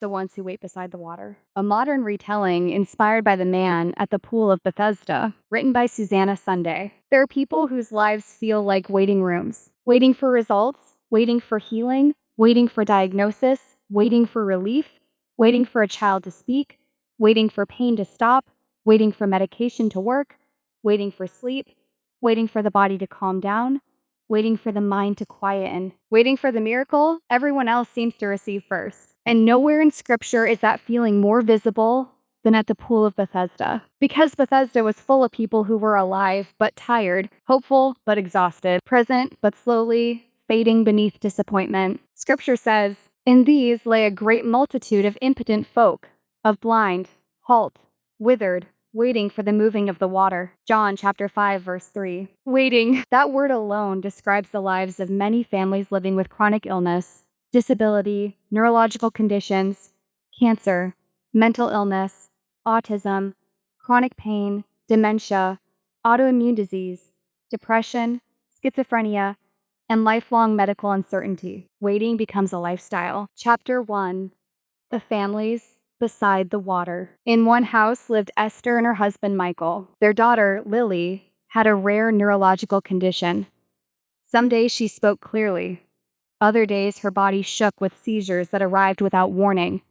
The Ones Who Wait Beside the Water, a modern retelling inspired by The Man at the Pool of Bethesda, written by Susanna Sunday. There are people whose lives feel like waiting rooms, waiting for results, waiting for healing, waiting for diagnosis, waiting for relief, waiting for a child to speak, waiting for pain to stop, waiting for medication to work, waiting for sleep, waiting for the body to calm down, waiting for the mind to quieten, waiting for the miracle everyone else seems to receive first. And nowhere in Scripture is that feeling more visible than at the Pool of Bethesda. Because Bethesda was full of people who were alive but tired, hopeful but exhausted, present but slowly fading beneath disappointment. Scripture says, "In these lay a great multitude of impotent folk, of blind, halt, withered, waiting for the moving of the water." John chapter 5, verse 3. Waiting. That word alone describes the lives of many families living with chronic illness, disability, neurological conditions, cancer, mental illness, autism, chronic pain, dementia, autoimmune disease, depression, schizophrenia, and lifelong medical uncertainty. Waiting becomes a lifestyle. Chapter 1. The Families Beside the Water. In one house lived Esther and her husband Michael. Their daughter, Lily, had a rare neurological condition. Some days she spoke clearly. Other days her body shook with seizures that arrived without warning.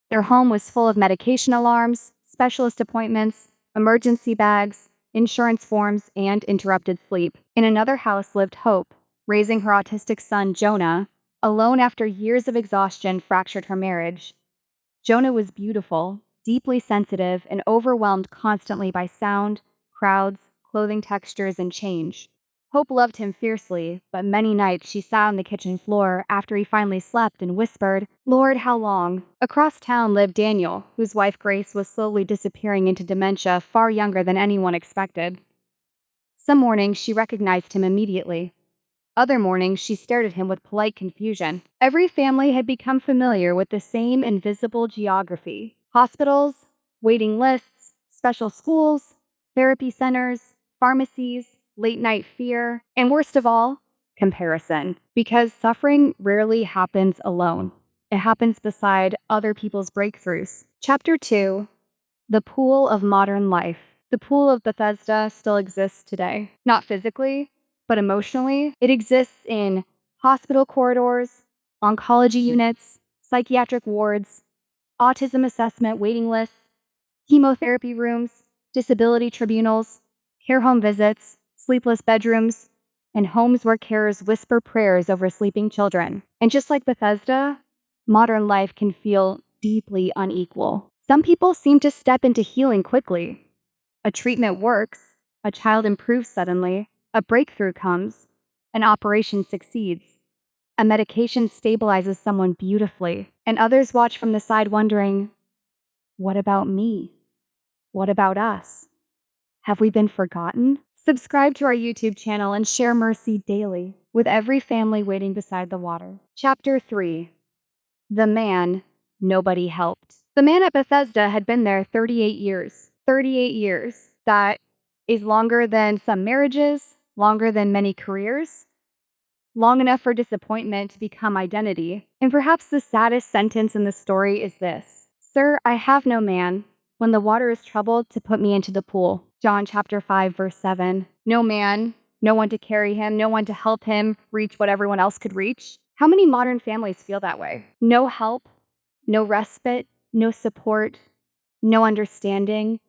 Their home was full of medication alarms, specialist appointments, emergency bags, insurance forms, and interrupted sleep. In another house lived Hope, raising her autistic son Jonah. Alone after years of exhaustion fractured her marriage. Jonah was beautiful, deeply sensitive, and overwhelmed constantly by sound, crowds, clothing textures, and change. Hope loved him fiercely, but many nights she sat on the kitchen floor after he finally slept and whispered, "Lord, how long?" Across town lived Daniel, whose wife Grace was slowly disappearing into dementia far younger than anyone expected. Some mornings she recognized him immediately. Other mornings she stared at him with polite confusion. Every family had become familiar with the same invisible geography. Hospitals, waiting lists, special schools, therapy centers, pharmacies, late-night fear, and worst of all, comparison. Because suffering rarely happens alone. It happens beside other people's breakthroughs. Chapter 2. The Pool of Modern Life. The Pool of Bethesda still exists today. Not physically, but emotionally. It exists in hospital corridors, oncology units, psychiatric wards, autism assessment waiting lists, chemotherapy rooms, disability tribunals, care home visits, sleepless bedrooms, and homes where carers whisper prayers over sleeping children. And just like Bethesda, modern life can feel deeply unequal. Some people seem to step into healing quickly. A treatment works, a child improves suddenly, a breakthrough comes, an operation succeeds, a medication stabilizes someone beautifully, and others watch from the side wondering, what about me? What about us? Have we been forgotten? Subscribe to our YouTube channel and share mercy daily with every family waiting beside the water. Chapter 3. The Man Nobody Helped. The man at Bethesda had been there 38 years. 38 years. That is longer than some marriages, longer than many careers, long enough for disappointment to become identity. And perhaps the saddest sentence in the story is this: "Sir, I have no man, when the water is troubled, to put me into the pool." John chapter 5, verse 7. No man, no one to carry him, no one to help him reach what everyone else could reach. How many modern families feel that way? No help, no respite, no support, no understanding.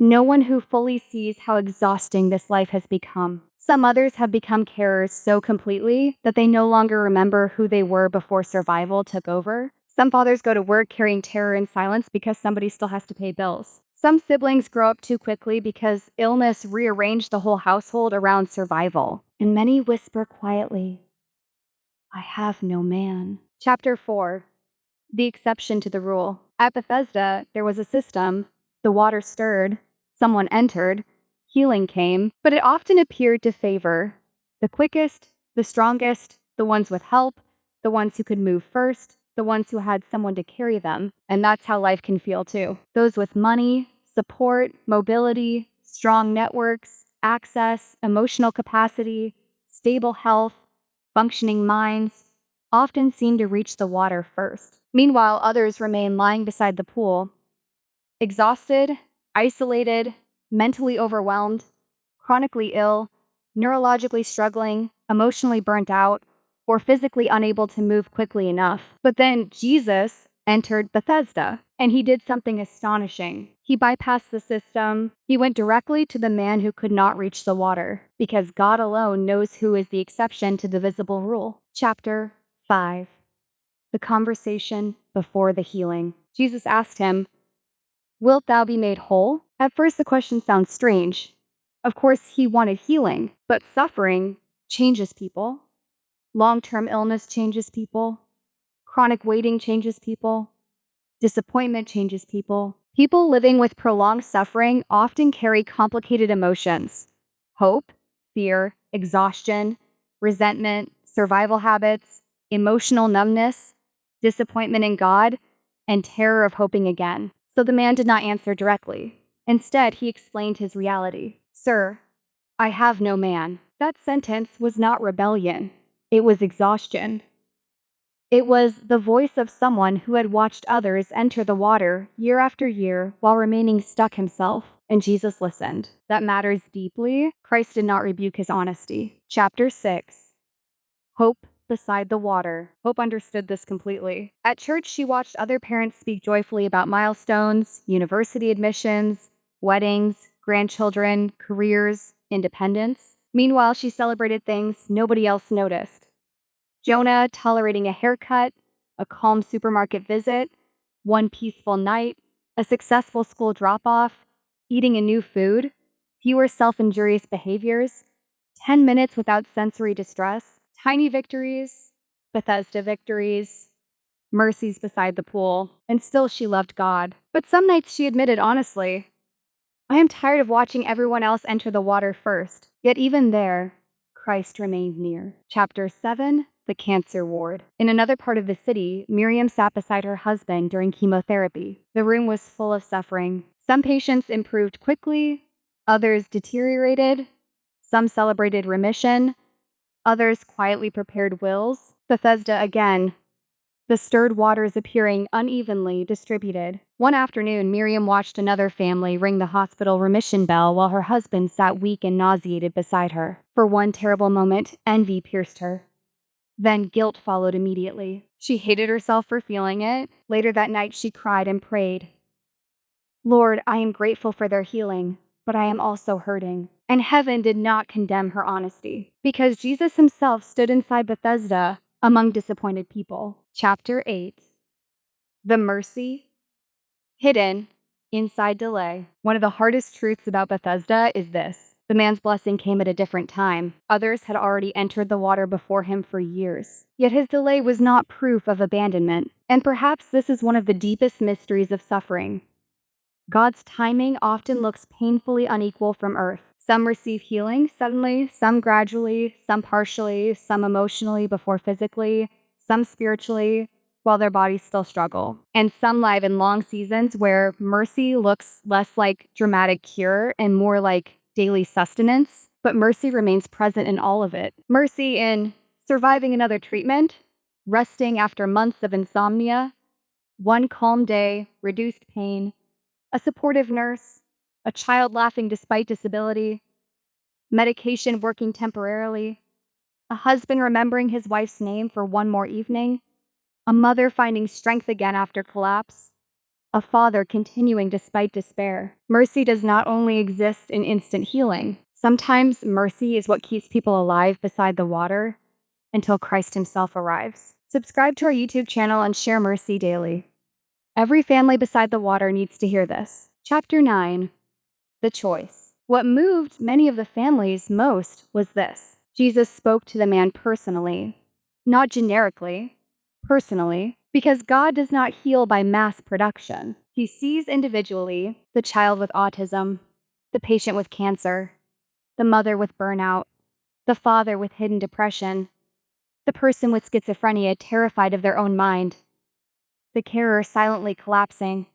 No one who fully sees how exhausting this life has become. Some others have become carers so completely that they no longer remember who they were before survival took over. Some fathers go to work carrying terror in silence because somebody still has to pay bills. Some siblings grow up too quickly because illness rearranged the whole household around survival. And many whisper quietly, "I have no man." Chapter 4. The exception to the rule. At Bethesda, there was a system. The water stirred. Someone entered. Healing came. But it often appeared to favor the quickest, the strongest, the ones with help, the ones who could move first, the ones who had someone to carry them. And that's how life can feel too. Those with money, support, mobility, strong networks, access, emotional capacity, stable health, functioning minds, often seem to reach the water first. Meanwhile, others remain lying beside the pool, exhausted, isolated, mentally overwhelmed, chronically ill, neurologically struggling, emotionally burnt out, or physically unable to move quickly enough. But then Jesus entered Bethesda, and he did something astonishing. He bypassed the system. He went directly to the man who could not reach the water, because God alone knows who is the exception to the visible rule. Chapter 5. The conversation before the healing. Jesus asked him, "Wilt thou be made whole?" At first, the question sounds strange. Of course, he wanted healing, but suffering changes people. Long-term illness changes people. Chronic waiting changes people. Disappointment changes people. People living with prolonged suffering often carry complicated emotions: hope, fear, exhaustion, resentment, survival habits, emotional numbness, disappointment in God, and terror of hoping again. So the man did not answer directly. Instead, he explained his reality. "Sir, I have no man." That sentence was not rebellion. It was exhaustion. It was the voice of someone who had watched others enter the water year after year while remaining stuck himself, and Jesus listened. That matters deeply. Christ did not rebuke his honesty. Chapter 6. Hope beside the water. Hope understood this completely. At church, she watched other parents speak joyfully about milestones, university admissions, weddings, grandchildren, careers, independence. Meanwhile, she celebrated things nobody else noticed: Jonah tolerating a haircut, a calm supermarket visit, one peaceful night, a successful school drop-off, eating a new food, fewer self-injurious behaviors, 10 minutes without sensory distress, tiny victories, Bethesda victories, mercies beside the pool, and still she loved God. But some nights she admitted honestly, "I am tired of watching everyone else enter the water first." Yet even there, Christ remained near. Chapter 7. The cancer ward. In another part of the city, Miriam sat beside her husband during chemotherapy. The room was full of suffering. Some patients improved quickly, others deteriorated, some celebrated remission, others quietly prepared wills. Bethesda again, the stirred waters appearing unevenly distributed. One afternoon, Miriam watched another family ring the hospital remission bell while her husband sat weak and nauseated beside her. For one terrible moment, envy pierced her. Then guilt followed immediately. She hated herself for feeling it. Later that night, she cried and prayed, "Lord, I am grateful for their healing, but I am also hurting." And heaven did not condemn her honesty, because Jesus himself stood inside Bethesda among disappointed people. Chapter 8. The mercy hidden inside delay. One of the hardest truths about Bethesda is this: the man's blessing came at a different time. Others had already entered the water before him for years. Yet his delay was not proof of abandonment. And perhaps this is one of the deepest mysteries of suffering. God's timing often looks painfully unequal from earth. Some receive healing suddenly, some gradually, some partially, some emotionally before physically, some spiritually, while their bodies still struggle. And some live in long seasons where mercy looks less like dramatic cure and more like daily sustenance, but mercy remains present in all of it. Mercy in surviving another treatment, resting after months of insomnia, one calm day, reduced pain, a supportive nurse, a child laughing despite disability, medication working temporarily, a husband remembering his wife's name for one more evening, a mother finding strength again after collapse, a father continuing despite despair. Mercy does not only exist in instant healing. Sometimes mercy is what keeps people alive beside the water until Christ himself arrives. Subscribe to our YouTube channel and share mercy daily. Every family beside the water needs to hear this. Chapter 9. The choice. What moved many of the families most was this: Jesus spoke to the man personally, not generically, personally, because God does not heal by mass production. He sees individually the child with autism, the patient with cancer, the mother with burnout, the father with hidden depression, the person with schizophrenia terrified of their own mind, the carer silently collapsing,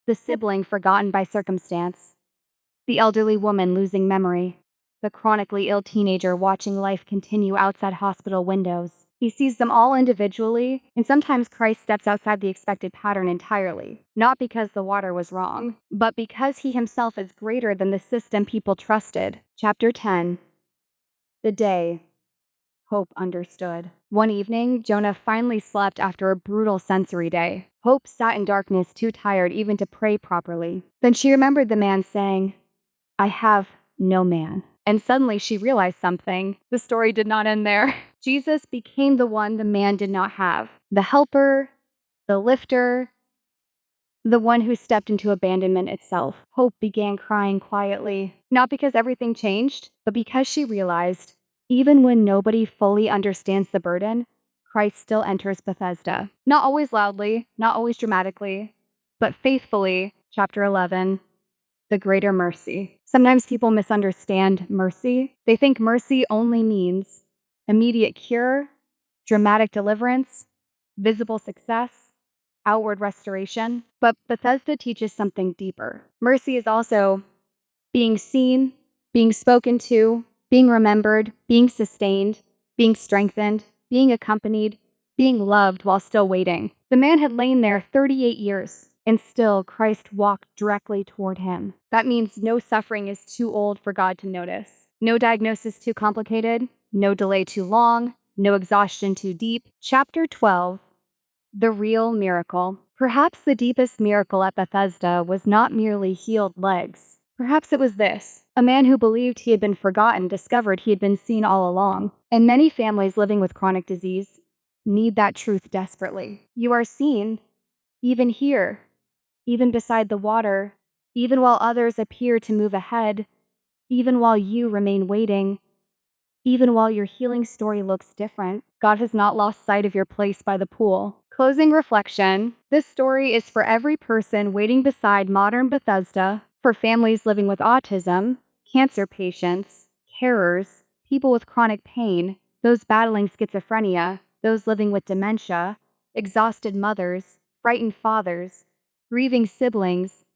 the sibling forgotten by circumstance, the elderly woman losing memory. the chronically ill teenager watching life continue outside hospital windows. He sees them all individually, and sometimes Christ steps outside the expected pattern entirely, not because the water was wrong, but because he himself is greater than the system people trusted. Chapter 10. The day Hope understood. One evening, Jonah finally slept after a brutal sensory day. Hope sat in darkness, too tired even to pray properly. Then she remembered the man saying, "I have no man." And suddenly she realized something. The story did not end there. Jesus became the one the man did not have. The helper, the lifter, the one who stepped into abandonment itself. Hope began crying quietly, not because everything changed, but because she realized, even when nobody fully understands the burden, Christ still enters Bethesda. Not always loudly, not always dramatically, but faithfully. Chapter 11. The greater mercy. Sometimes people misunderstand mercy. They think mercy only means immediate cure, dramatic deliverance, visible success, outward restoration. But Bethesda teaches something deeper. Mercy is also being seen, being spoken to, being remembered, being sustained, being strengthened, being accompanied, being loved while still waiting. The man had lain there 38 years, and still Christ walked directly toward him. That means no suffering is too old for God to notice, no diagnosis too complicated, no delay too long, no exhaustion too deep. Chapter 12. The real miracle. Perhaps the deepest miracle at Bethesda was not merely healed legs. Perhaps it was this. A man who believed he had been forgotten discovered he had been seen all along. And many families living with chronic disease need that truth desperately. You are seen, even here, even beside the water, even while others appear to move ahead, even while you remain waiting. Even while your healing story looks different, God has not lost sight of your place by the pool. Closing reflection. This story is for every person waiting beside modern Bethesda, for families living with autism, cancer patients, carers, people with chronic pain, those battling schizophrenia, those living with dementia, exhausted mothers, frightened fathers, grieving siblings,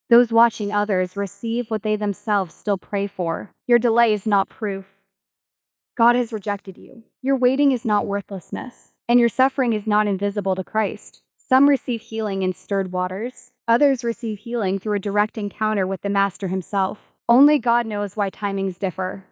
those watching others receive what they themselves still pray for. Your delay is not proof God has rejected you. Your waiting is not worthlessness, and your suffering is not invisible to Christ. Some receive healing in stirred waters. Others receive healing through a direct encounter with the Master himself. Only God knows why timings differ.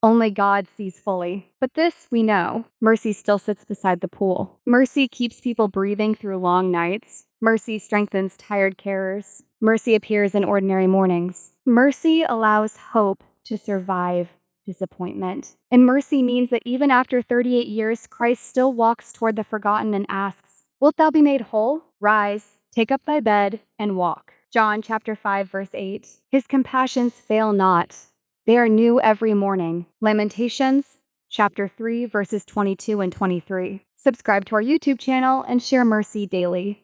Only God sees fully. But this we know. Mercy still sits beside the pool. Mercy keeps people breathing through long nights. Mercy strengthens tired carers. Mercy appears in ordinary mornings. Mercy allows hope to survive disappointment. And mercy means that even after 38 years, Christ still walks toward the forgotten and asks, "Wilt thou be made whole? Rise, take up thy bed, and walk." John chapter 5, verse 8. His compassions fail not. They are new every morning. Lamentations chapter 3, verses 22 and 23. Subscribe to our YouTube channel and share mercy daily.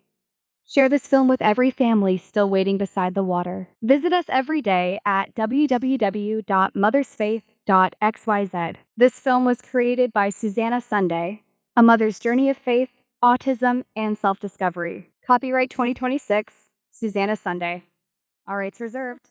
Share this film with every family still waiting beside the water. Visit us every day at www.mothersfaith.xyz. This film was created by Susanna Sunday, a mother's journey of faith, autism, and self-discovery. Copyright 2026, Susanna Sunday. All rights reserved.